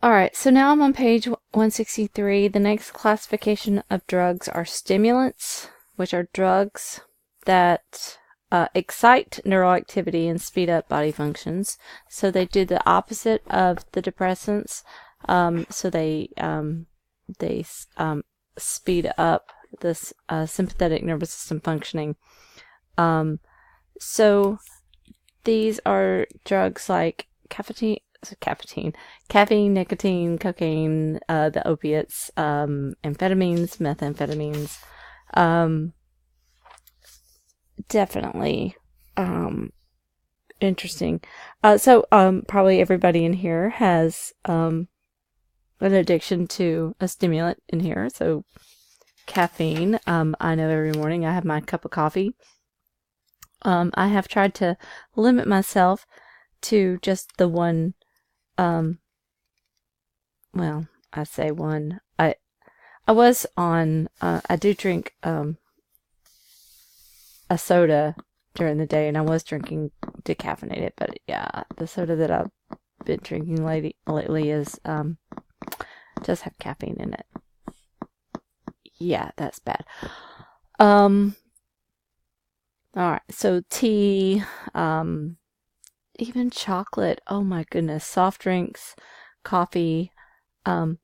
All right, so now I'm on page 163. The next classification of drugs are stimulants, which are drugs that excite neural activity and speed up body functions. So they do the opposite of the depressants. So they speed up this sympathetic nervous system functioning. So these are drugs like caffeine, nicotine, cocaine, the opiates, amphetamines, methamphetamines. Definitely interesting. Probably everybody in here has an addiction to a stimulant in here. So caffeine. I know every morning I have my cup of coffee. I have tried to limit myself to just the one. Well, I say one. I was on. I do drink a soda during the day, and I was drinking decaffeinated. But yeah, the soda that I've been drinking lately is does have caffeine in it. Yeah, that's bad. All right. So tea, even chocolate. Oh my goodness, soft drinks, coffee. I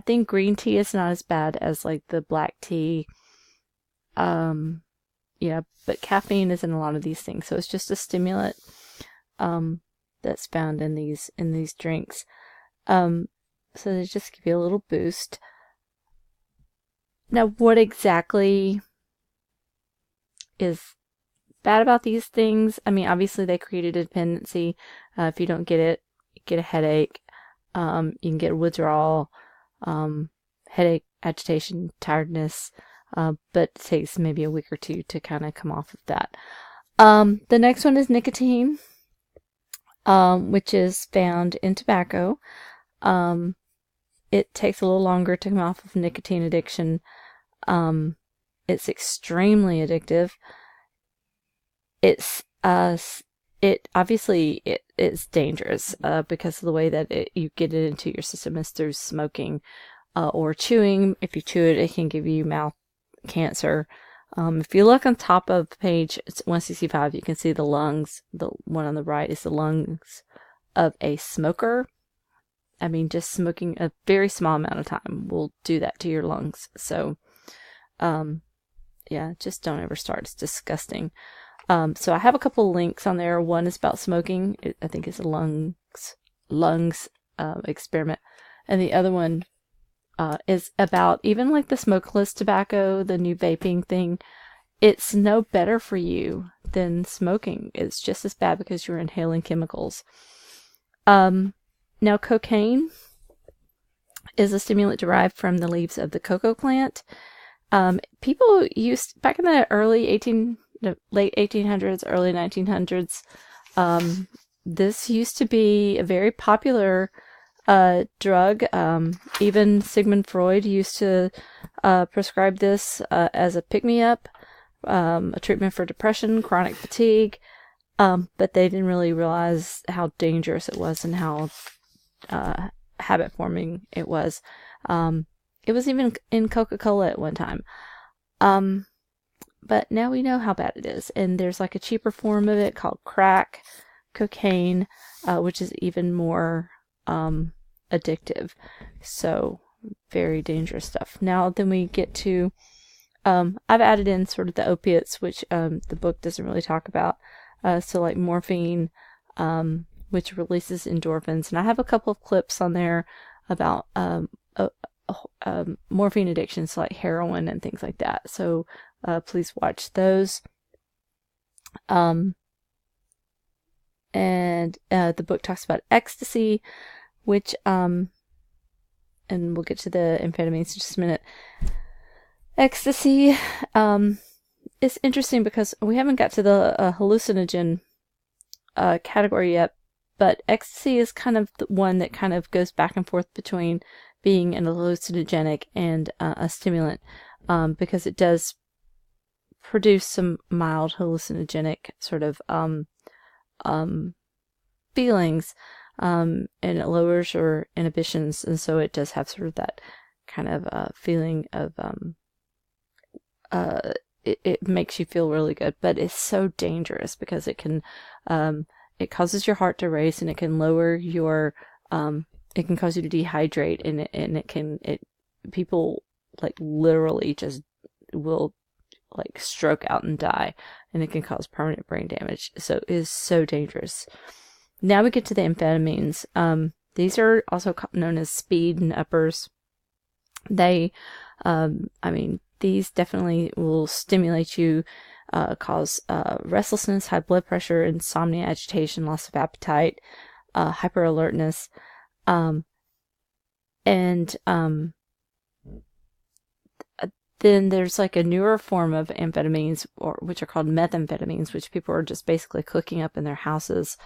think green tea is not as bad as like the black tea. Yeah, but caffeine is in a lot of these things, so it's just a stimulant that's found in these drinks. So they just give you a little boost. Now, what exactly is bad about these things? I mean, obviously they create a dependency. If you don't get it, you get a headache. You can get withdrawal, headache, agitation, tiredness. But it takes maybe a week or two to kind of come off of that. The next one is nicotine, which is found in tobacco. It takes a little longer to come off of nicotine addiction. It's extremely addictive. It's it's dangerous because of the way that you get it into your system is through smoking or chewing. If you chew it, it can give you mouth cancer. If you look on top of page 165, you can see the lungs. The one on the right is the lungs of a smoker. I mean, just smoking a very small amount of time will do that to your lungs. So, yeah, just don't ever start. It's disgusting. So I have a couple links on there. One is about smoking. I think it's a lungs experiment, and the other one is about even like the smokeless tobacco, the new vaping thing. It's no better for you than smoking. It's just as bad because you're inhaling chemicals. Now, cocaine is a stimulant derived from the leaves of the cocoa plant. People used, back in the late 1800s, early 1900s, this used to be a very popular drug. Even Sigmund Freud used to prescribe this as a pick-me-up, a treatment for depression, chronic fatigue, but they didn't really realize how dangerous it was and how habit-forming it was. It was even in Coca-Cola at one time. But now we know how bad it is, and there's like a cheaper form of it called crack cocaine, which is even more addictive. So very dangerous stuff. Now then we get to I've added in sort of the opiates, which the book doesn't really talk about. So like morphine, which releases endorphins, and I have a couple of clips on there about morphine addictions, like heroin and things like that. So please watch those. And the book talks about ecstasy, which and we'll get to the amphetamines in just a minute. Ecstasy is interesting because we haven't got to the hallucinogen category yet, but ecstasy is kind of the one that kind of goes back and forth between being an hallucinogenic and a stimulant, because it does produce some mild hallucinogenic sort of feelings, and it lowers your inhibitions, and so it does have sort of that kind of feeling of uh, it makes you feel really good, but it's so dangerous because it causes your heart to race, and it can lower your it can cause you to dehydrate, and people like literally just will like stroke out and die, and it can cause permanent brain damage. So it is so dangerous. Now we get to the amphetamines. These are also known as speed and uppers. They, I mean, these definitely will stimulate you, cause restlessness, high blood pressure, insomnia, agitation, loss of appetite, hyper alertness, and then there's like a newer form of amphetamines, which are called methamphetamines, which people are just basically cooking up in their houses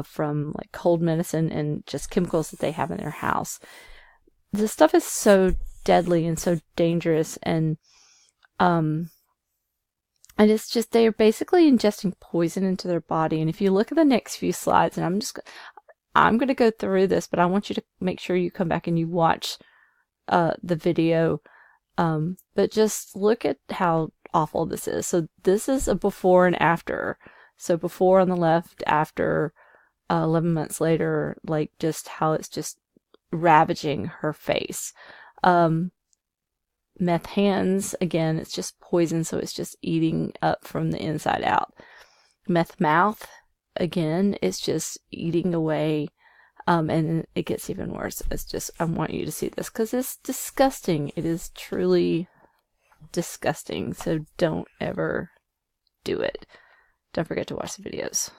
from like cold medicine and just chemicals that they have in their house. This stuff is so deadly and so dangerous, and it's just they are basically ingesting poison into their body. And if you look at the next few slides, and I'm going to go through this, but I want you to make sure you come back and you watch the video. But just look at how awful this is. So this is a before and after. So before on the left, after 11 months later, like just how it's just ravaging her face. Meth hands, again, it's just poison, so it's just eating up from the inside out. Meth mouth, again, it's just eating away. And it gets even worse. It's just, I want you to see this because it's disgusting. It is truly disgusting. So don't ever do it. Don't forget to watch the videos.